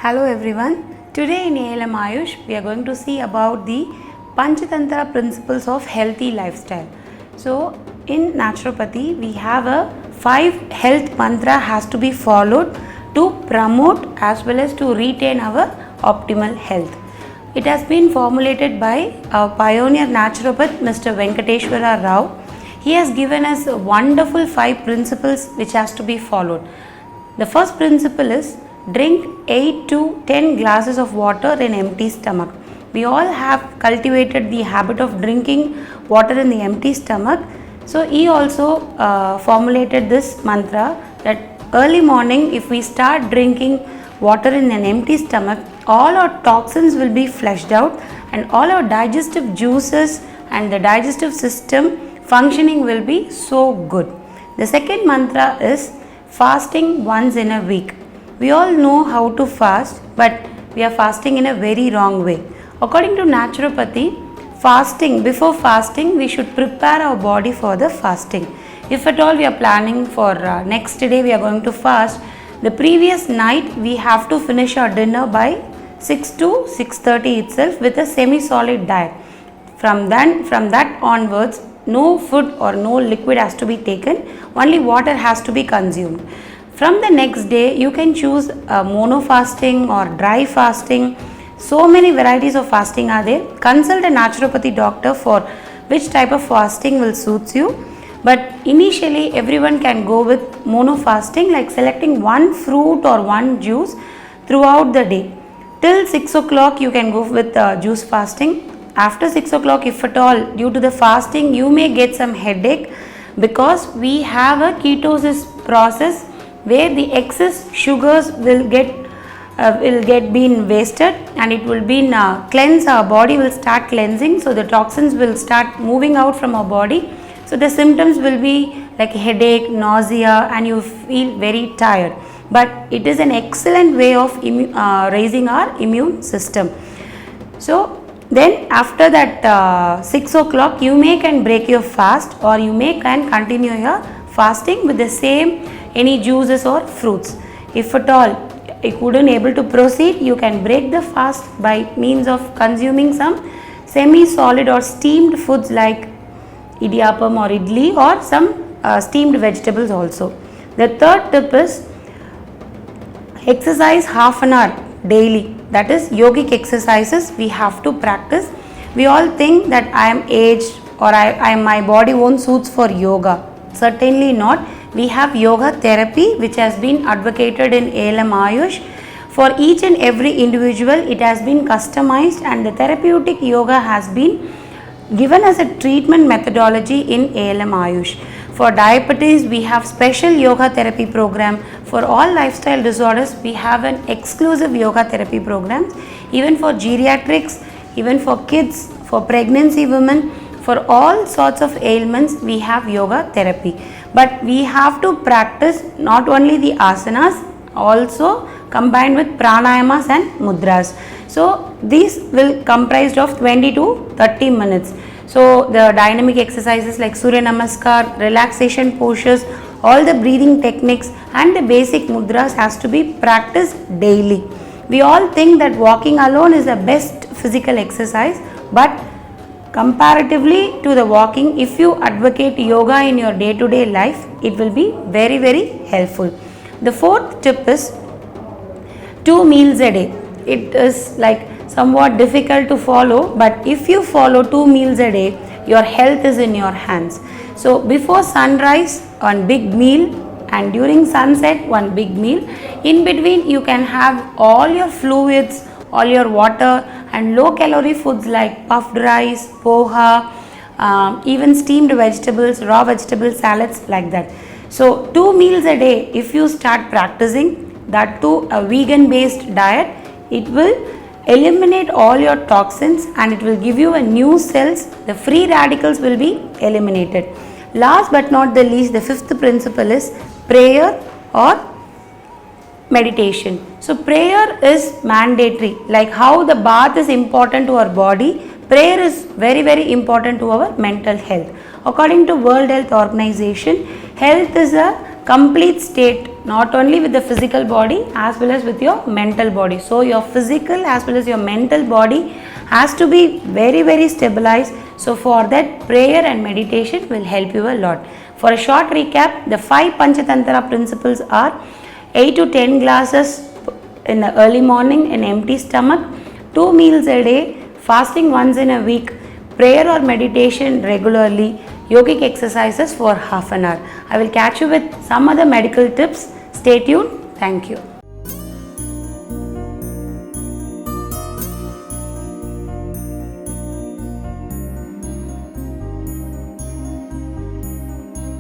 Hello everyone. Today in ALM Ayush we are going to see about the Panchatantra principles of healthy lifestyle. So in naturopathy we have a 5 health mantra has to be followed to promote as well as to retain our optimal health. It has been formulated by our pioneer naturopath Mr. Venkateshwara Rao. He has given us a wonderful 5 principles which has to be followed. The first principle is drink 8 to 10 glasses of water in empty stomach. We all have cultivated the habit of drinking water in the empty stomach. So he also formulated this mantra that early morning if we start drinking water in an empty stomach, all our toxins will be flushed out and all our digestive juices and the digestive system functioning will be so good. The second mantra is fasting once in a week. We all know how to fast, but we are fasting in a very wrong way. According to naturopathy, before fasting, we should prepare our body for the fasting. If at all we are planning for next day we are going to fast, the previous night we have to finish our dinner by 6 to 6:30 itself with a semi-solid diet. From that onwards, no food or no liquid has to be taken, only water has to be consumed. From the next day, you can choose mono fasting or dry fasting. So many varieties of fasting are there. Consult a naturopathy doctor for which type of fasting will suit you. But initially, everyone can go with mono fasting, like selecting one fruit or one juice throughout the day. Till 6 o'clock, you can go with juice fasting. After 6 o'clock, if at all, due to the fasting, you may get some headache because we have a ketosis process where the excess sugars will get been wasted and it will be cleanse. Our body will start cleansing, so the toxins will start moving out from our body. So the symptoms will be like headache, nausea, and you feel very tired. But it is an excellent way of raising our immune system. So then after that 6 o'clock, you may can break your fast or you may can continue your fasting with the same any juices or fruits. If at all you couldn't able to proceed, you can break the fast by means of consuming some semi-solid or steamed foods like idiyappam or idli or some steamed vegetables also. The third tip is exercise half an hour daily. That is yogic exercises we have to practice. We all think that I am aged or my body won't suits for yoga. Certainly not. We have yoga therapy which has been advocated in ALM Ayush. For each and every individual it has been customized and the therapeutic yoga has been given as a treatment methodology in ALM Ayush. For diabetes we have special yoga therapy program. For all lifestyle disorders we have an exclusive yoga therapy program. Even for geriatrics, even for kids, for pregnancy women, for all sorts of ailments we have yoga therapy. But we have to practice not only the asanas, also combined with pranayamas and mudras. So these will comprised of 20 to 30 minutes. So the dynamic exercises like Surya Namaskar, relaxation postures, all the breathing techniques and the basic mudras has to be practiced daily. We all think that walking alone is the best physical exercise, but comparatively to the walking, if you advocate yoga in your day-to-day life, it will be very, very helpful. The fourth tip is 2 meals a day. It is like somewhat difficult to follow, but if you follow 2 meals a day, your health is in your hands. So before sunrise, one big meal, and during sunset, one big meal. In between, you can have all your fluids, all your water and low calorie foods like puffed rice, poha, even steamed vegetables, raw vegetable salads like that. So 2 meals a day, if you start practicing that too a vegan based diet, it will eliminate all your toxins and it will give you a new cells. The free radicals will be eliminated. Last but not the least, the fifth principle is prayer or meditation. So prayer is mandatory. Like how the bath is important to our body, prayer is very, very important to our mental health. According to World Health Organization, health is a complete state, not only with the physical body as well as with your mental body. So your physical as well as your mental body has to be very, very stabilized. So for that, prayer and meditation will help you a lot. For a short recap, the 5 Panchatantra principles are 8 to 10 glasses in the early morning in empty stomach, 2 meals a day, fasting once in a week, prayer or meditation regularly, yogic exercises for half an hour. I will catch you with some other medical tips. Stay tuned. Thank you.